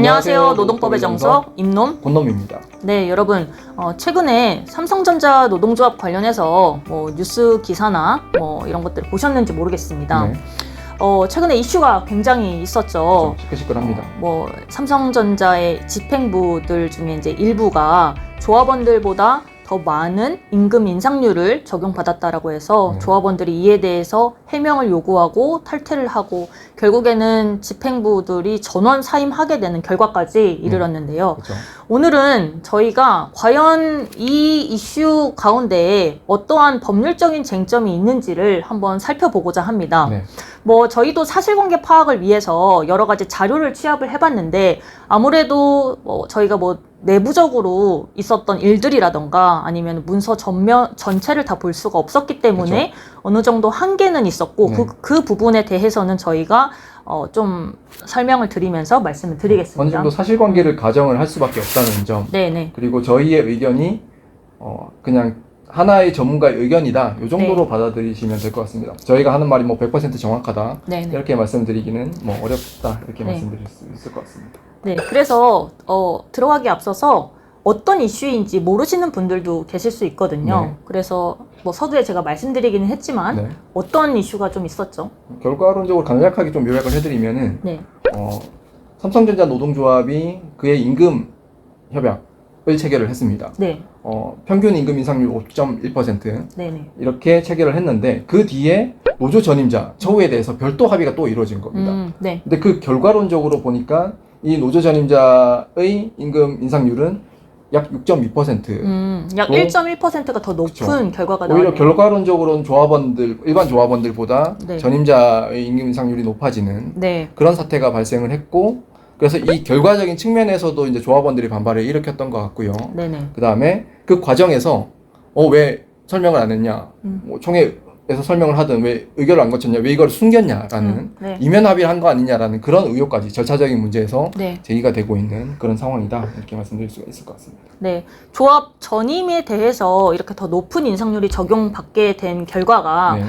안녕하세요. 노동법의 정석 임놈 권놈입니다. 네, 여러분 최근에 삼성전자 노동조합 관련해서 뉴스 기사나 이런 것들을 보셨는지 모르겠습니다. 네. 최근에 이슈가 굉장히 있었죠. 시끌시끌합니다. 삼성전자의 집행부들 중에 이제 일부가 조합원들보다 더 많은 임금 인상률을 적용받았다라고 해서 조합원들이 이에 대해서 해명을 요구하고 탈퇴를 하고 결국에는 집행부들이 전원 사임하게 되는 결과까지 이르렀는데요. 그렇죠. 오늘은 저희가 과연 이 이슈 가운데에 어떠한 법률적인 쟁점이 있는지를 한번 살펴보고자 합니다. 네. 저희도 사실관계 파악을 위해서 여러 가지 자료를 취합을 해봤는데 아무래도 저희가 내부적으로 있었던 일들이라던가 아니면 문서 전체를 다 볼 수가 없었기 때문에 그렇죠. 어느 정도 한계는 있었고 네. 그 부분에 대해서는 저희가 좀 설명을 드리면서 말씀을 드리겠습니다. 어느 정도 사실관계를 가정을 할 수밖에 없다는 점. 네네. 그리고 저희의 의견이 그냥 하나의 전문가의 의견이다. 이 정도로 네. 받아들이시면 될 것 같습니다. 저희가 하는 말이 100% 정확하다. 네네. 이렇게 말씀드리기는 어렵다. 이렇게 네. 말씀드릴 수 있을 것 같습니다. 네, 그래서 들어가기 앞서서 어떤 이슈인지 모르시는 분들도 계실 수 있거든요. 네. 그래서 서두에 제가 말씀드리기는 했지만 네. 어떤 이슈가 좀 있었죠? 결과론적으로 간략하게 좀 요약을 해드리면은 네, 삼성전자 노동조합이 그의 임금 협약을 체결을 했습니다. 네, 평균 임금 인상률 5.1% 네네. 이렇게 체결을 했는데 그 뒤에 노조 전임자 처우에 대해서 별도 합의가 또 이루어진 겁니다. 네, 근데 그 결과론적으로 보니까 이 노조 전임자의 임금 인상률은 약 6.2%. 약 1.1%가 더 높은 그쵸. 결과가 나왔네요. 오히려 결과론적으로는 일반 조합원들보다 네. 전임자의 임금 인상률이 높아지는 네, 그런 사태가 발생을 했고, 그래서 이 결과적인 측면에서도 이제 조합원들이 반발을 일으켰던 것 같고요. 네네. 그 다음에 그 과정에서 왜 설명을 안 했냐, 총회에서 설명을 하든 왜 의결을 안 거쳤냐, 왜 이걸 숨겼냐라는 네. 이면 합의를 한 거 아니냐라는 그런 의혹까지 절차적인 문제에서 네. 제기가 되고 있는 그런 상황이다, 이렇게 말씀드릴 수가 있을 것 같습니다. 네, 조합 전임에 대해서 이렇게 더 높은 인상률이 적용받게 된 결과가 네.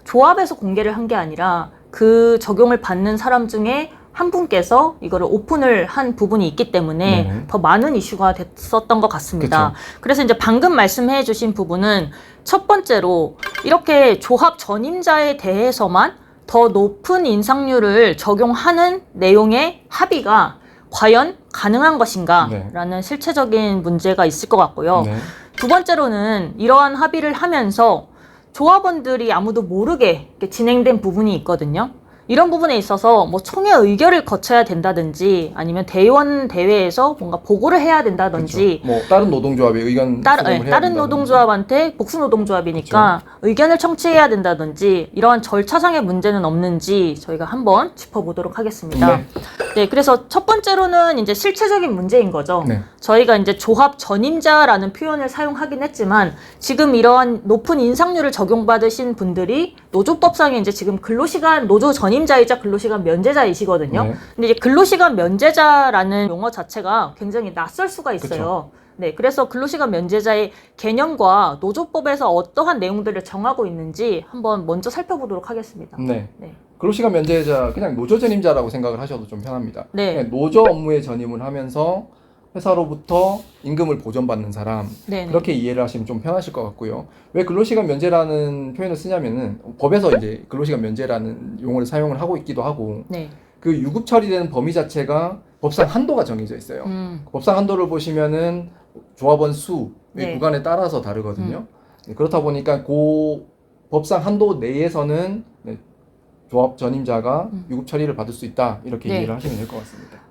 조합에서 공개를 한 게 아니라 그 적용을 받는 사람 중에 한 분께서 이거를 오픈을 한 부분이 있기 때문에 네. 더 많은 이슈가 됐었던 것 같습니다. 그래서 이제 방금 말씀해 주신 부분은 첫 번째로 이렇게 조합 전임자에 대해서만 더 높은 인상률을 적용하는 내용의 합의가 과연 가능한 것인가 네. 라는 실체적인 문제가 있을 것 같고요. 네. 두 번째로는 이러한 합의를 하면서 조합원들이 아무도 모르게 이렇게 진행된 부분이 있거든요. 이런 부분에 있어서 총회 의결을 거쳐야 된다든지 아니면 대의원 대회에서 뭔가 보고를 해야 된다든지 그렇죠. 다른 노동조합의 의견 수렴을 해야 다른 된다든지. 노동조합한테 복수 노동조합이니까 의견을 청취해야 된다든지 이러한 절차상의 문제는 없는지 저희가 한번 짚어보도록 하겠습니다. 네, 그래서 첫 번째로는 이제 실체적인 문제인 거죠. 네. 저희가 이제 조합 전임자라는 표현을 사용하긴 했지만 지금 이러한 높은 인상률을 적용받으신 분들이 노조법상에 이제 지금 근로시간 노조 전임자이자 근로시간 면제자이시거든요. 네. 근데 이제 근로시간 면제자라는 용어 자체가 굉장히 낯설 수가 있어요. 네, 그래서 근로시간 면제자의 개념과 노조법에서 어떠한 내용들을 정하고 있는지 한번 먼저 살펴보도록 하겠습니다. 네. 네. 근로시간 면제자, 그냥 노조 전임자라고 생각을 하셔도 좀 편합니다. 네. 그냥 노조 업무에 전임을 하면서 회사로부터 임금을 보전받는 사람, 네네. 그렇게 이해를 하시면 좀 편하실 것 같고요. 왜 근로시간 면제라는 표현을 쓰냐면은 법에서 이제 근로시간 면제라는 용어를 사용을 하고 있기도 하고, 네. 그 유급 처리되는 범위 자체가 법상 한도가 정해져 있어요. 법상 한도를 보시면은 조합원 수의 네. 구간에 따라서 다르거든요. 그렇다 보니까 그 법상 한도 내에서는 조합 전임자가 유급 처리를 받을 수 있다, 이렇게 네. 이해를 하시면 될 것 같습니다.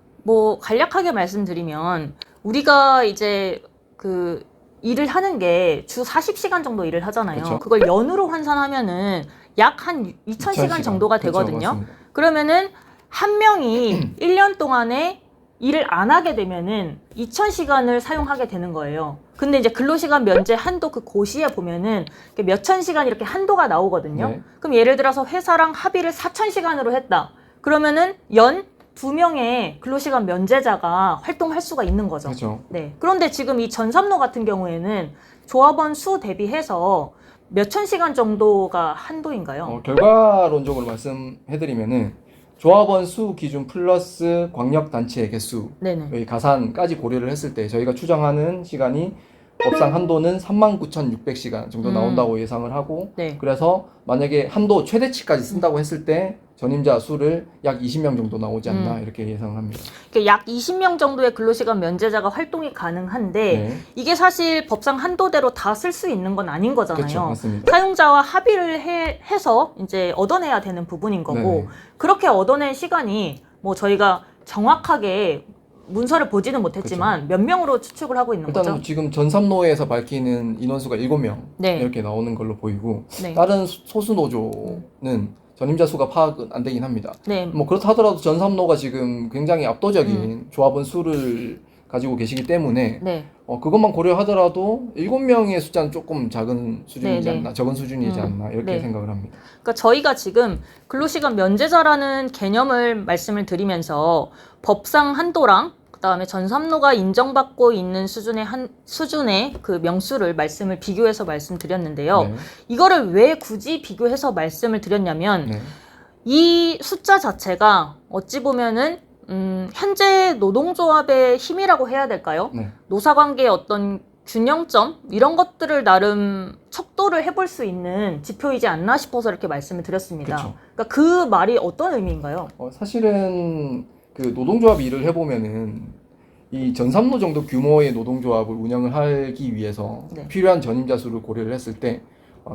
간략하게 말씀드리면 우리가 이제 그 일을 하는 게 주 40시간 정도 일을 하잖아요. 그쵸. 그걸 연으로 환산하면은 약 한 2,000시간 정도가 되거든요. 그렇죠, 그러면은 한 명이 1년 동안에 일을 안 하게 되면은 2,000시간을 사용하게 되는 거예요. 근데 이제 근로시간 면제 한도 그 고시에 보면은 몇천 시간 이렇게 한도가 나오거든요. 네. 그럼 예를 들어서 회사랑 합의를 4,000시간으로 했다. 그러면은 연 2명의 근로시간 면제자가 활동할 수가 있는 거죠. 그렇죠. 네. 그런데 지금 이 전삼로 같은 경우에는 조합원 수 대비해서 몇천 시간 정도가 한도인가요? 결과론적으로 말씀해드리면은 조합원 수 기준 플러스 광역단체 개수 네네. 여기 가산까지 고려를 했을 때 저희가 추정하는 시간이 법상 한도는 39,600시간 정도 나온다고 예상을 하고 네. 그래서 만약에 한도 최대치까지 쓴다고 했을 때 전임자 수를 약 20명 정도 나오지 않나 이렇게 예상을 합니다. 약 20명 정도의 근로시간 면제자가 활동이 가능한데 네. 이게 사실 법상 한도대로 다 쓸 수 있는 건 아닌 거잖아요. 그렇죠, 맞습니다. 사용자와 합의를 해서 이제 얻어내야 되는 부분인 거고 네네. 그렇게 얻어낸 시간이 뭐 저희가 정확하게 문서를 보지는 못했지만 몇 명으로 추측을 하고 있는 일단 거죠? 지금 전삼노에서 밝히는 인원수가 7명 네. 이렇게 나오는 걸로 보이고 네. 다른 소수 노조는 전임자 수가 파악은 안 되긴 합니다. 네. 뭐 그렇다 하더라도 전삼노가 지금 굉장히 압도적인 조합원 수를 가지고 계시기 때문에 네. 그것만 고려하더라도 7명의 숫자는 조금 작은 수준이지 네, 네. 않나, 적은 수준이지 않나 이렇게 네. 생각을 합니다. 그러니까 저희가 지금 근로시간 면제자라는 개념을 말씀을 드리면서 법상 한도랑 그다음에 전삼노가 인정받고 있는 수준의 그 명수를 비교해서 말씀드렸는데요. 네. 이거를 왜 굳이 비교해서 말씀을 드렸냐면 네. 이 숫자 자체가 어찌 보면은 현재 노동조합의 힘이라고 해야 될까요? 네. 노사관계의 어떤 균형점 이런 것들을 나름 척도를 해볼 수 있는 지표이지 않나 싶어서 이렇게 말씀을 드렸습니다. 그쵸. 그러니까 그 말이 어떤 의미인가요? 사실은 그 노동조합 일을 해보면은 이 전삼노 정도 규모의 노동조합을 운영을 하기 위해서 네. 필요한 전임자 수를 고려를 했을 때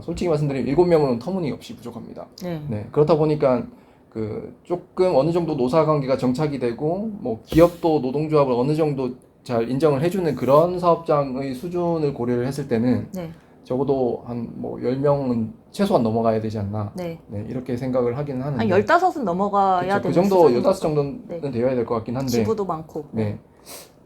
솔직히 말씀드리면 7명으로는 터무니없이 부족합니다. 네. 네, 그렇다 보니까 그 조금 어느 정도 노사관계가 정착이 되고 뭐 기업도 노동조합을 어느 정도 잘 인정을 해주는 그런 사업장의 수준을 고려를 했을 때는 네. 적어도 한 뭐 10명은 최소한 넘어가야 되지 않나. 네. 네, 이렇게 생각을 하기는 하는데. 한 15은 넘어가야 그쵸, 그 되는 정도 수준인 15 정도는 네. 되어야 될 것 같긴 한데. 지부도 많고. 네.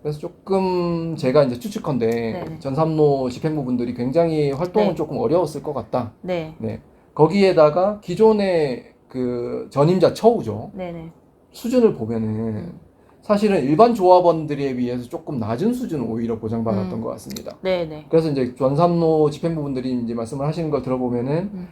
그래서 조금 제가 이제 추측컨대 네네. 전삼노 집행부분들이 굉장히 활동은 네. 조금 어려웠을 것 같다. 네. 네. 거기에다가 기존의 그 전임자 처우죠. 네네. 수준을 보면은 사실은 일반 조합원들에 비해서 조금 낮은 수준을 오히려 보장받았던 것 같습니다. 네네. 그래서 이제 전삼노 집행부분들이 이제 말씀을 하시는 걸 들어보면은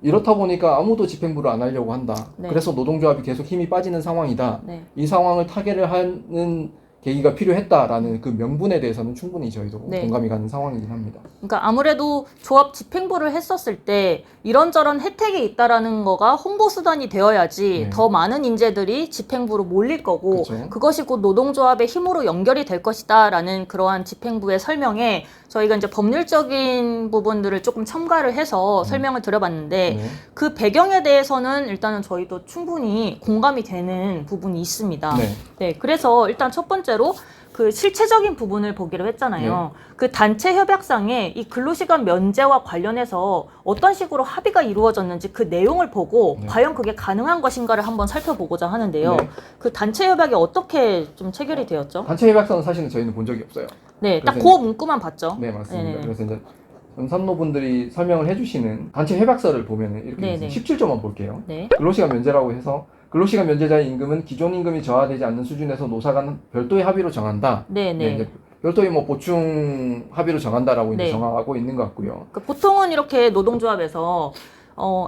이렇다 보니까 아무도 집행부를 안 하려고 한다. 네. 그래서 노동조합이 계속 힘이 빠지는 상황이다. 네. 이 상황을 타개를 하는 계기가 필요했다라는 그 명분에 대해서는 충분히 저희도 네. 공감이 가는 상황이긴 합니다. 그러니까 아무래도 조합 집행부를 했었을 때 이런저런 혜택이 있다라는 거가 홍보 수단이 되어야지 네. 더 많은 인재들이 집행부로 몰릴 거고 그쵸. 그것이 곧 노동조합의 힘으로 연결이 될 것이다라는 그러한 집행부의 설명에 저희가 이제 법률적인 부분들을 조금 첨가를 해서 설명을 드려봤는데 네. 그 배경에 대해서는 일단은 저희도 충분히 공감이 되는 부분이 있습니다. 네. 네, 그래서 일단 첫 번째로 그 실체적인 부분을 보기로 했잖아요. 그 단체 협약상에 이 근로시간 면제와 관련해서 어떤 식으로 합의가 이루어졌는지 그 내용을 보고 네. 과연 그게 가능한 것인가를 한번 살펴보고자 하는데요. 네. 그 단체 협약이 어떻게 좀 체결이 되었죠? 단체 협약서는 사실은 저희는 본 적이 없어요. 네, 딱 그 그래서 문구만 봤죠. 네, 맞습니다. 네네. 그래서 이제 전삼노분들이 설명을 해주시는 단체 협약서를 보면은 이렇게 네네. 17조만 볼게요. 네. 근로시간 면제라고 해서 근로시간 면제자의 임금은 기존 임금이 저하되지 않는 수준에서 노사 간 별도의 합의로 정한다. 네네. 이제 별도의 뭐 보충 합의로 정한다라고 이제 네. 정하고 있는 것 같고요. 그 보통은 이렇게 노동조합에서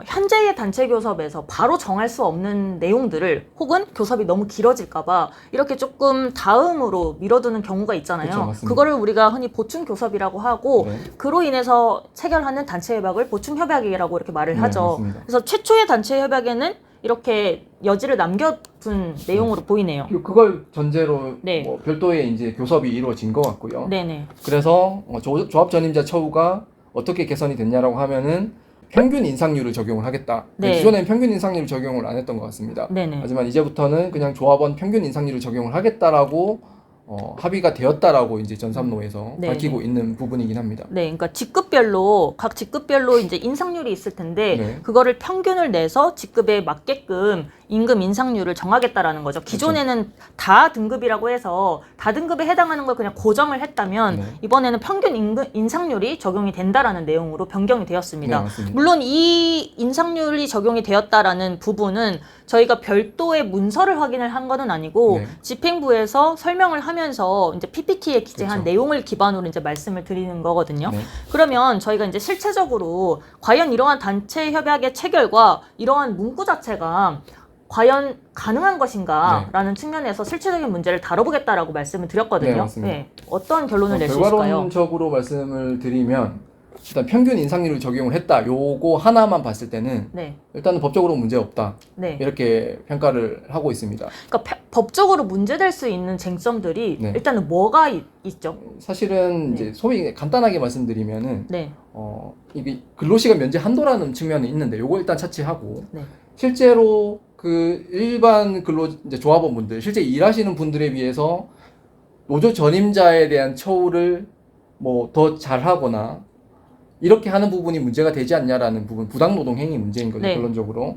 현재의 단체 교섭에서 바로 정할 수 없는 내용들을 혹은 교섭이 너무 길어질까봐 이렇게 조금 다음으로 미뤄두는 경우가 있잖아요. 그쵸, 맞습니다. 그거를 우리가 흔히 보충 교섭이라고 하고 네. 그로 인해서 체결하는 단체 협약을 보충 협약이라고 이렇게 말을 네, 하죠. 맞습니다. 그래서 최초의 단체 협약에는 이렇게 여지를 남겨둔 내용으로 보이네요. 그리고 그걸 전제로 네. 뭐 별도의 이제 교섭이 이루어진 것 같고요. 네네. 그래서 조합 전임자 처우가 어떻게 개선이 됐냐라고 하면은 평균 인상률을 적용을 하겠다. 네. 기존에는 평균 인상률 적용을 안 했던 것 같습니다. 네네. 하지만 이제부터는 그냥 조합원 평균 인상률을 적용을 하겠다라고 합의가 되었다라고 이제 전삼노에서 네, 밝히고 있는 부분이긴 합니다. 네, 그러니까 각 직급별로 이제 인상률이 있을 텐데 네. 그거를 평균을 내서 직급에 맞게끔 임금 인상률을 정하겠다라는 거죠. 기존에는 다 등급이라고 해서 다 등급에 해당하는 걸 그냥 고정을 했다면 네. 이번에는 평균 임금 인상률이 적용이 된다라는 내용으로 변경이 되었습니다. 네, 맞습니다. 물론 이 인상률이 적용이 되었다라는 부분은 저희가 별도의 문서를 확인을 한 거는 아니고 네. 집행부에서 설명을 하면서 이제 PPT에 기재한 그렇죠. 내용을 기반으로 이제 말씀을 드리는 거거든요. 네. 그러면 저희가 이제 실체적으로 과연 이러한 단체 협약의 체결과 이러한 문구 자체가 과연 가능한 것인가라는 측면에서 실질적인 문제를 다뤄보겠다라고 말씀을 드렸거든요. 네, 맞습니다. 어떤 결론을 낼 수 있을까요? 결과론적으로 말씀을 드리면 일단 평균 인상률을 적용을 했다. 요거 하나만 봤을 때는 네. 일단은 법적으로 문제 없다. 네. 이렇게 평가를 하고 있습니다. 그러니까 법적으로 문제될 수 있는 쟁점들이 네. 일단은 뭐가 있죠? 사실은 네. 이제 소위 간단하게 말씀드리면은 네. 이게 근로시간 면제 한도라는 측면이 있는데 요거 일단 차치하고 네. 실제로 그 일반 근로 이제 조합원분들 실제 일하시는 분들에 비해서 노조 전임자에 대한 처우를 뭐 더 잘하거나 이렇게 하는 부분이 문제가 되지 않냐라는 부분, 부당노동 행위 문제인 거죠. 네. 결론적으로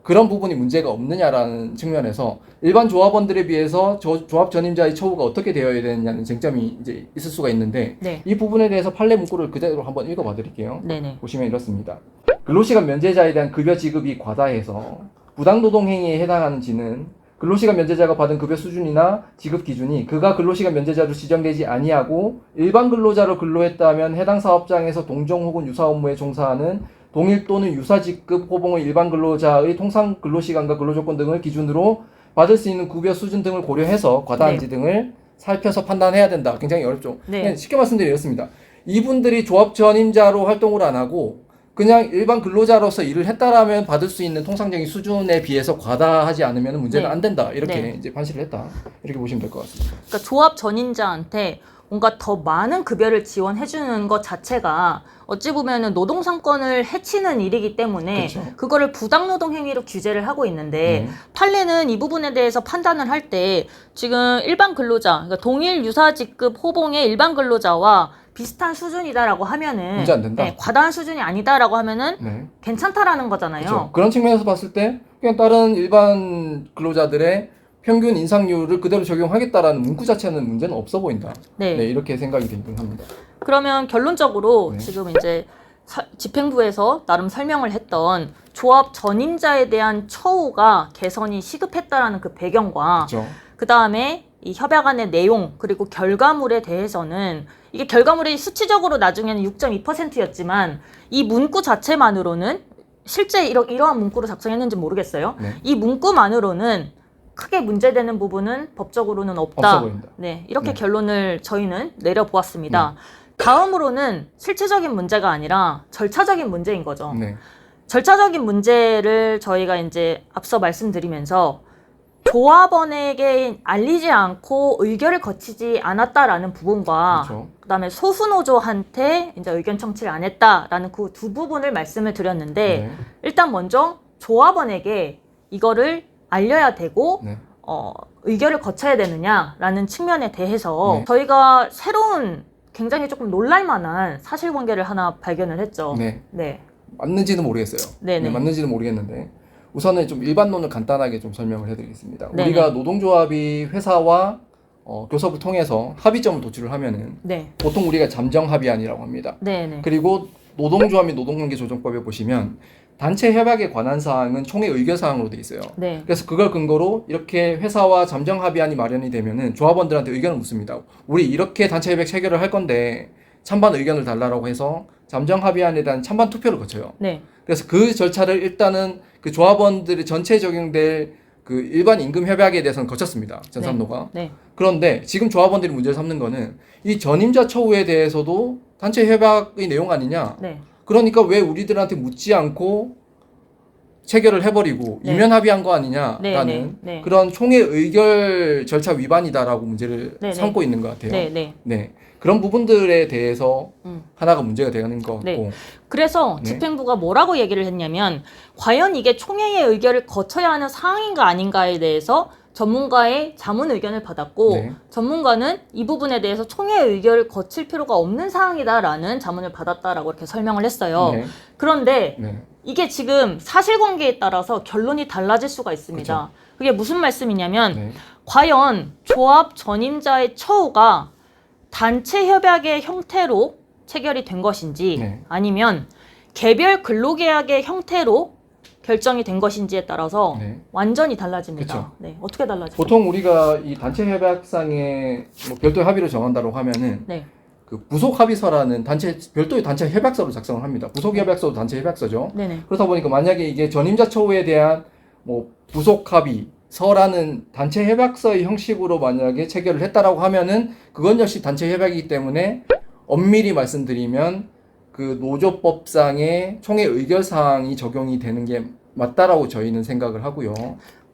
그런 부분이 문제가 없느냐라는 측면에서 일반 조합원들에 비해서 조합 전임자의 처우가 어떻게 되어야 되느냐는 쟁점이 이제 있을 수가 있는데 네. 이 부분에 대해서 판례 문구를 그대로 한번 읽어봐 드릴게요. 네네. 보시면 이렇습니다. 근로시간 면제자에 대한 급여 지급이 과다해서 부당노동 행위에 해당하는지는 근로시간 면제자가 받은 급여 수준이나 지급 기준이 그가 근로시간 면제자로 지정되지 아니하고 일반 근로자로 근로했다면 해당 사업장에서 동종 혹은 유사 업무에 종사하는 동일 또는 유사 직급 호봉의 일반 근로자의 통상 근로시간과 근로조건 등을 기준으로 받을 수 있는 급여 수준 등을 고려해서 과다한지 등을 살펴서 판단해야 된다. 굉장히 어렵죠. 네. 쉽게 말씀드리면 이렇습니다. 이분들이 조합 전임자로 활동을 안 하고 그냥 일반 근로자로서 일을 했다라면 받을 수 있는 통상적인 수준에 비해서 과다하지 않으면 문제는 네. 안 된다. 이렇게 네. 이제 판시를 했다. 이렇게 보시면 될 것 같습니다. 그러니까 조합 전임자한테 뭔가 더 많은 급여를 지원해주는 것 자체가 어찌 보면은 노동상권을 해치는 일이기 때문에 그렇죠. 그거를 부당노동 행위로 규제를 하고 있는데 네. 판례는 이 부분에 대해서 판단을 할 때 지금 일반 근로자, 그러니까 동일 유사 직급 호봉의 일반 근로자와 비슷한 수준이다라고 하면은 문제 안 된다. 네, 과다한 수준이 아니다라고 하면은 네. 괜찮다라는 거잖아요. 그렇죠. 그런 측면에서 봤을 때 그냥 다른 일반 근로자들의 평균 인상률을 그대로 적용하겠다라는 문구 자체는 문제는 없어 보인다. 네. 네, 이렇게 생각이 들긴 합니다. 그러면 결론적으로 네. 지금 이제 집행부에서 나름 설명을 했던 조합 전임자에 대한 처우가 개선이 시급했다라는 그 배경과 그렇죠. 그 다음에 이 협약안의 내용 그리고 결과물에 대해서는 이게 결과물이 수치적으로 나중에는 6.2%였지만 이 문구 자체만으로는 실제 이러한 문구로 작성했는지 모르겠어요. 네. 이 문구만으로는 크게 문제되는 부분은 법적으로는 없다. 없어 보인다. 네, 이렇게 네. 결론을 저희는 내려보았습니다. 다음으로는 실체적인 문제가 아니라 절차적인 문제인 거죠. 네. 절차적인 문제를 저희가 이제 앞서 말씀드리면서 조합원에게 알리지 않고 의결을 거치지 않았다라는 부분과 그렇죠. 그다음에 소수노조한테 이제 의견 청취를 안 했다라는 그 두 부분을 말씀을 드렸는데 네. 일단 먼저 조합원에게 이거를 알려야 되고 네. 의결을 거쳐야 되느냐라는 측면에 대해서 네. 저희가 새로운 굉장히 조금 놀랄만한 사실관계를 하나 발견을 했죠. 네. 네. 맞는지는 모르겠어요. 네네. 네, 맞는지는 모르겠는데 우선은 좀 일반론을 간단하게 좀 설명을 해드리겠습니다. 네네. 우리가 노동조합이 회사와 교섭을 통해서 합의점을 도출을 하면은 네. 보통 우리가 잠정 합의안이라고 합니다. 네네. 그리고 노동조합 및 노동관계조정법에 보시면 단체 협약에 관한 사항은 총회 의결 사항으로 돼 있어요. 네. 그래서 그걸 근거로 이렇게 회사와 잠정 합의안이 마련이 되면은 조합원들한테 의견을 묻습니다. 우리 이렇게 단체 협약 체결을 할 건데 찬반 의견을 달라고 해서 잠정 합의안에 대한 찬반 투표를 거쳐요. 네. 그래서 그 절차를 일단은 그 조합원들이 전체에 적용될 그 일반 임금 협약에 대해서는 거쳤습니다. 전산노가. 네. 그런데 지금 조합원들이 문제를 삼는 거는 이 전임자 처우에 대해서도 단체 협약의 내용 아니냐. 네. 그러니까 왜 우리들한테 묻지 않고 체결을 해버리고 네. 이면 합의한 거 아니냐라는 네. 네. 그런 총회 의결 절차 위반이다라고 문제를 네. 삼고 있는 것 같아요. 네. 네. 네. 그런 부분들에 대해서 음. 하나가 문제가 되는 것 같고. 네. 그래서 네. 집행부가 뭐라고 얘기를 했냐면 과연 이게 총회의 의결을 거쳐야 하는 사항인가 아닌가에 대해서 전문가의 자문 의견을 받았고 네. 전문가는 이 부분에 대해서 총회의 의결을 거칠 필요가 없는 사항이다라는 자문을 받았다라고 이렇게 설명을 했어요. 네. 그런데 네. 이게 지금 사실관계에 따라서 결론이 달라질 수가 있습니다. 그렇죠. 그게 무슨 말씀이냐면 네. 과연 조합 전임자의 처우가 단체 협약의 형태로 체결이 된 것인지 네. 아니면 개별 근로계약의 형태로 결정이 된 것인지에 따라서 네. 완전히 달라집니다. 그쵸. 네, 어떻게 달라지죠? 보통 우리가 이 단체 협약상에 뭐 별도의 합의를 정한다고 하면은 네, 그 부속 합의서라는 별도의 단체 협약서를 작성을 합니다. 부속 협약서도 단체 협약서죠. 네네, 그렇다 보니까 만약에 이게 전임자 처우에 대한 뭐 부속 합의서라는 단체 협약서의 형식으로 만약에 체결을 했다라고 하면은 그건 역시 단체 협약이기 때문에 엄밀히 말씀드리면 그 노조법상의 총회 의결 사항이 적용이 되는 게 맞다라고 저희는 생각을 하고요.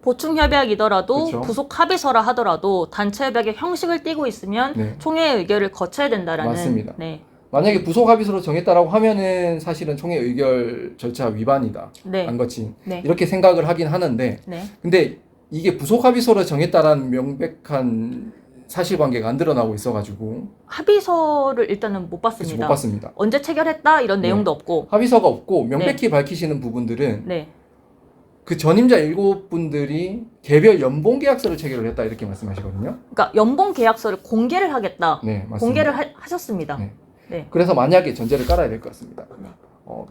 보충 협약이더라도 그쵸. 부속 합의서라 하더라도 단체 협약의 형식을 띠고 있으면 네. 총회 의결을 거쳐야 된다라는. 맞습니다. 네. 만약에 부속 합의서로 정했다라고 하면은 사실은 총회 의결 절차 위반이다. 네. 안 거친. 네. 이렇게 생각을 하긴 하는데 네. 근데 이게 부속 합의서로 정했다라는 명백한 사실관계가 안 드러나고 있어가지고 합의서를 일단은 못 그치, 봤습니다. 못 봤습니다. 언제 체결했다 이런 네. 내용도 없고. 합의서가 없고 명백히 밝히시는 부분들은 네. 그 전임자 7분들이 개별 연봉 계약서를 체결을 했다 이렇게 말씀하시거든요. 그러니까 연봉 계약서를 공개를 하겠다. 네, 맞습니다. 공개를 하셨습니다. 네. 네. 그래서 만약에 전제를 깔아야 될 것 같습니다.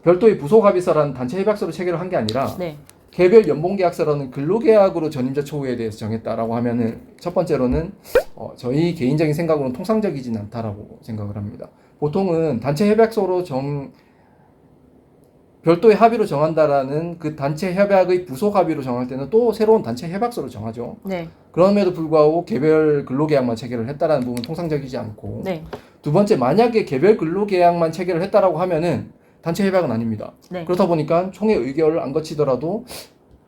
별도의 부속 합의서라는 단체 협약서로 체결을 한 게 아니라 네. 개별 연봉 계약서라는 근로계약으로 전임자 처우에 대해서 정했다라고 하면은 첫 번째로는 저희 개인적인 생각으로는 통상적이진 않다라고 생각을 합니다. 보통은 단체 협약서로 별도의 합의로 정한다라는 그 단체 협약의 부속 합의로 정할 때는 또 새로운 단체 협약서로 정하죠. 네. 그럼에도 불구하고 개별 근로계약만 체결을 했다라는 부분은 통상적이지 않고 네. 두 번째 만약에 개별 근로계약만 체결을 했다라고 하면은 단체 협약은 아닙니다. 네. 그렇다 보니까 총회 의결을 안 거치더라도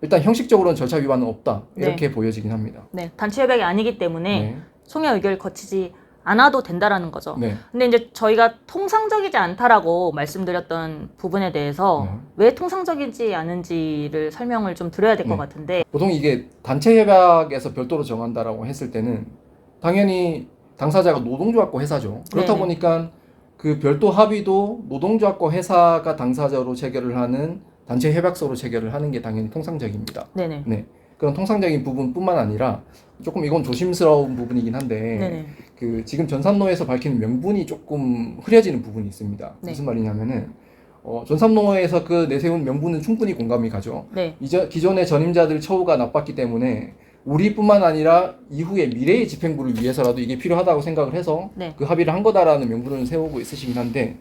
일단 형식적으로는 절차 위반은 없다 이렇게 보여지긴 합니다. 네. 단체 협약이 아니기 때문에 네. 총회 의결을 거치지 않아도 된다라는 거죠. 네. 근데 이제 저희가 통상적이지 않다라고 말씀드렸던 부분에 대해서 네. 왜 통상적이지 않은지를 설명을 좀 드려야 될 것 네. 같은데. 보통 이게 단체 협약에서 별도로 정한다라고 했을 때는 당연히 당사자가 노동조합과 회사죠. 그렇다 네네. 보니까 그 별도 합의도 노동조합과 회사가 당사자로 체결을 하는 단체 협약서로 체결을 하는 게 당연히 통상적입니다. 네네. 네. 그런 통상적인 부분뿐만 아니라 조금 이건 조심스러운 부분이긴 한데 네네. 그 지금 전산노에서 밝히는 명분이 조금 흐려지는 부분이 있습니다. 네. 무슨 말이냐면은 전산노에서 그 내세운 명분은 충분히 공감이 가죠. 네. 기존의 전임자들 처우가 나빴기 때문에 우리뿐만 아니라 이후의 미래의 집행부를 위해서라도 이게 필요하다고 생각을 해서 네. 그 합의를 한 거다라는 명분을 세우고 있으시긴 한데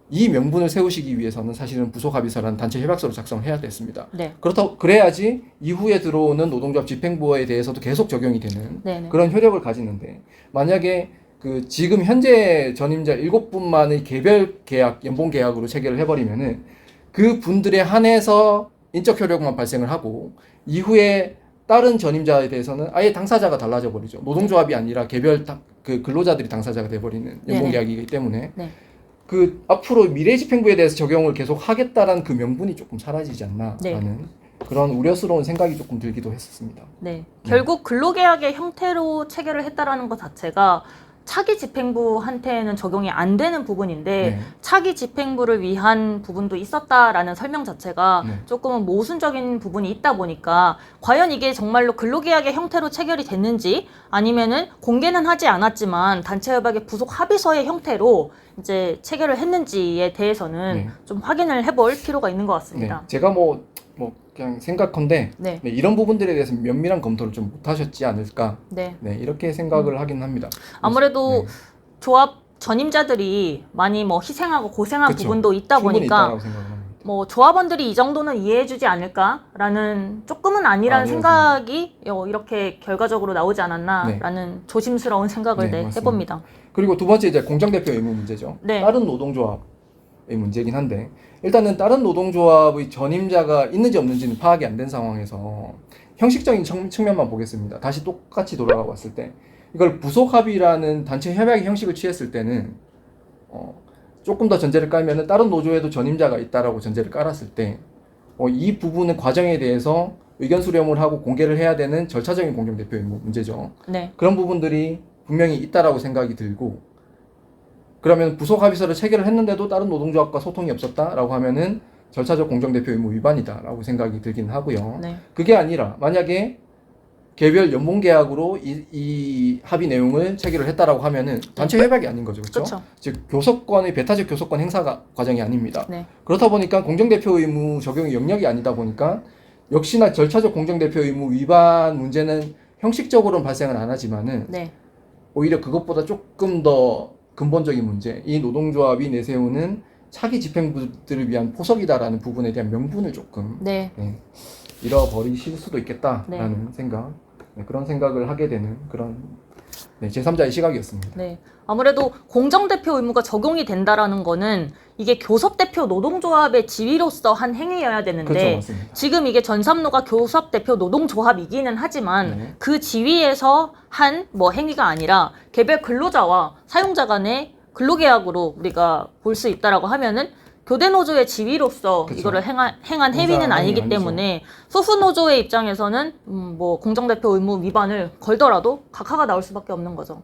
이 명분을 세우시기 위해서는 사실은 부속 합의서라는 단체 협약서를 작성을 해야 됐습니다. 네. 그래야지 이후에 들어오는 노동조합 집행부에 대해서도 계속 적용이 되는 네네. 그런 효력을 가지는데 만약에 그 지금 현재 전임자 7분만의 개별 계약, 연봉 계약으로 체결을 해버리면은 그 분들에 한해서 인적 효력만 발생을 하고 이후에 다른 전임자에 대해서는 아예 당사자가 달라져 버리죠. 노동조합이 아니라 개별 그 근로자들이 당사자가 돼버리는 연봉 계약이기 때문에 네. 그 앞으로 미래 집행부에 대해서 적용을 계속 하겠다라는 그 명분이 조금 사라지지 않나라는 네. 그런 우려스러운 생각이 조금 들기도 했었습니다. 네. 결국 근로계약의 형태로 체결을 했다라는 것 자체가 차기 집행부한테는 적용이 안 되는 부분인데 네. 차기 집행부를 위한 부분도 있었다라는 설명 자체가 네. 조금은 모순적인 부분이 있다 보니까 과연 이게 정말로 근로계약의 형태로 체결이 됐는지 아니면은 공개는 하지 않았지만 단체협약의 부속 합의서의 형태로 이제 체결을 했는지에 대해서는 네. 좀 확인을 해볼 필요가 있는 것 같습니다. 네. 제가 뭐 그냥 생각컨대 네. 네, 이런 부분들에 대해서 면밀한 검토를 좀 못하셨지 않을까 네. 네, 이렇게 생각을 하긴 합니다. 아무래도 네. 조합 전임자들이 많이 뭐 희생하고 고생한 그쵸. 부분도 있다 충분히 보니까 있다라고 생각을 합니다. 뭐 조합원들이 이 정도는 이해해주지 않을까라는 조금은 아니라는 생각이 이렇게 결과적으로 나오지 않았나라는 조심스러운 생각을 네, 맞습니다. 해봅니다. 그리고 두 번째 이제 공장대표 의무 문제죠. 네. 다른 노동조합의 문제긴 한데 일단은 다른 노동조합의 전임자가 있는지 없는지는 파악이 안 된 상황에서 형식적인 측면만 보겠습니다. 다시 똑같이 돌아가 봤을 때 이걸 부속 합의라는 단체 협약의 형식을 취했을 때는 조금 더 전제를 깔면은 다른 노조에도 전임자가 있다라고 전제를 깔았을 때 이 부분의 과정에 대해서 의견 수렴을 하고 공개를 해야 되는 절차적인 공정대표 의무 문제죠. 네. 그런 부분들이 분명히 있다라고 생각이 들고 그러면 부속 합의서를 체결을 했는데도 다른 노동조합과 소통이 없었다라고 하면은 절차적 공정대표 의무 위반이다라고 생각이 들긴 하고요. 네. 그게 아니라 만약에 개별 연봉 계약으로 이 합의 내용을 체결을 했다라고 하면은 단체 협약이 아닌 거죠, 그렇죠? 그쵸. 즉 교섭권의 배타적 교섭권 행사 과정이 아닙니다. 네. 그렇다 보니까 공정대표 의무 적용의 영역이 아니다 보니까 역시나 절차적 공정대표 의무 위반 문제는 형식적으로는 발생은 안 하지만은 네. 오히려 그것보다 조금 더 근본적인 문제, 이 노동조합이 내세우는 차기 집행부들을 위한 포석이다라는 부분에 대한 명분을 조금 네. 잃어버리실 수도 있겠다라는 생각, 그런 생각을 하게 되는 그런 제3자의 시각이었습니다. 네. 아무래도 공정대표 의무가 적용이 된다라는 거는 이게 교섭대표 노동조합의 지위로서 한 행위여야 되는데 그렇죠, 맞습니다. 지금 이게 전삼로가 교섭대표 노동조합이기는 하지만 그 지위에서 한 뭐 행위가 아니라 개별 근로자와 사용자 간의 근로계약으로 우리가 볼 수 있다라고 하면은 교대 노조의 지위로서 그쵸. 이거를 행한 행위는 아니기 아니죠. 때문에 소수 노조의 입장에서는 뭐 공정대표 의무 위반을 걸더라도 각하가 나올 수밖에 없는 거죠.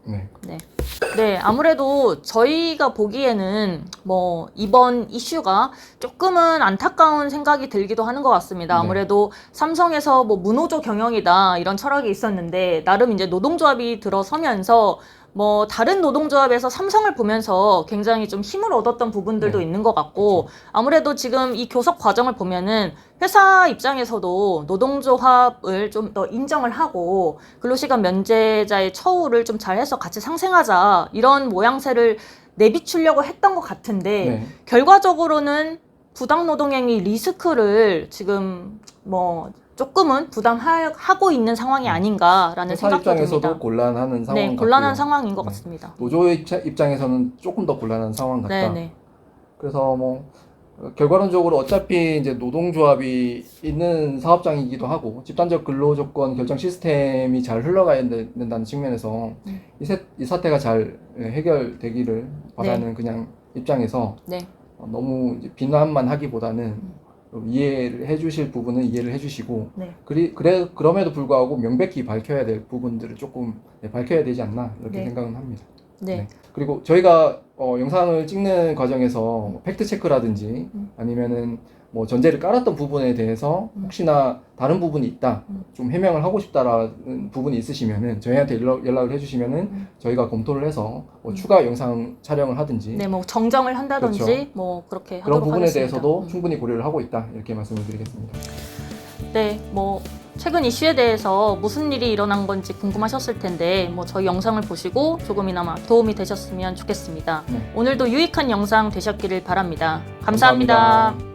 네, 아무래도 저희가 보기에는 뭐 이번 이슈가 조금은 안타까운 생각이 들기도 하는 것 같습니다. 아무래도 삼성에서 뭐 무노조 경영이다 이런 철학이 있었는데 나름 이제 노동조합이 들어서면서 뭐 다른 노동조합에서 삼성을 보면서 굉장히 좀 힘을 얻었던 부분들도 있는 것 같고 아무래도 지금 이 교섭 과정을 보면은 회사 입장에서도 노동조합을 좀 더 인정을 하고 근로시간 면제자의 처우를 좀 잘해서 같이 상생하자 이런 모양새를 내비추려고 했던 것 같은데 결과적으로는 부당노동행위 리스크를 지금 뭐 조금은 부담하고 있는 상황이 아닌가라는 회사 생각도 입장에서도 듭니다. 곤란한 상황 같고요. 곤란한 상황인 것 같습니다. 노조 입장에서는 조금 더 곤란한 상황 같다. 네네. 그래서 뭐 결과론적으로 어차피 이제 노동조합이 있는 사업장이기도 하고 집단적 근로조건 결정 시스템이 잘 흘러가야 된다는 측면에서 이 사태가 잘 해결되기를 바라는 그냥 입장에서 너무 이제 비난만 하기보다는 이해를 해주실 부분은 이해를 해주시고 그럼에도 불구하고 명백히 밝혀야 될 부분들을 조금 밝혀야 되지 않나 이렇게 생각은 합니다. 그리고 저희가 영상을 찍는 과정에서 팩트 체크라든지 아니면은 뭐 전제를 깔았던 부분에 대해서 혹시나 다른 부분이 있다, 좀 해명을 하고 싶다라는 부분이 있으시면은 저희한테 연락을 해주시면은 저희가 검토를 해서 뭐 추가 영상 촬영을 하든지, 뭐 정정을 한다든지, 그렇죠. 뭐 그렇게 그런 하도록 부분에 하겠습니다. 대해서도 충분히 고려를 하고 있다 이렇게 말씀을 드리겠습니다. 네, 뭐 최근 이슈에 대해서 무슨 일이 일어난 건지 궁금하셨을 텐데 뭐 저희 영상을 보시고 조금이나마 도움이 되셨으면 좋겠습니다. 오늘도 유익한 영상 되셨기를 바랍니다. 감사합니다.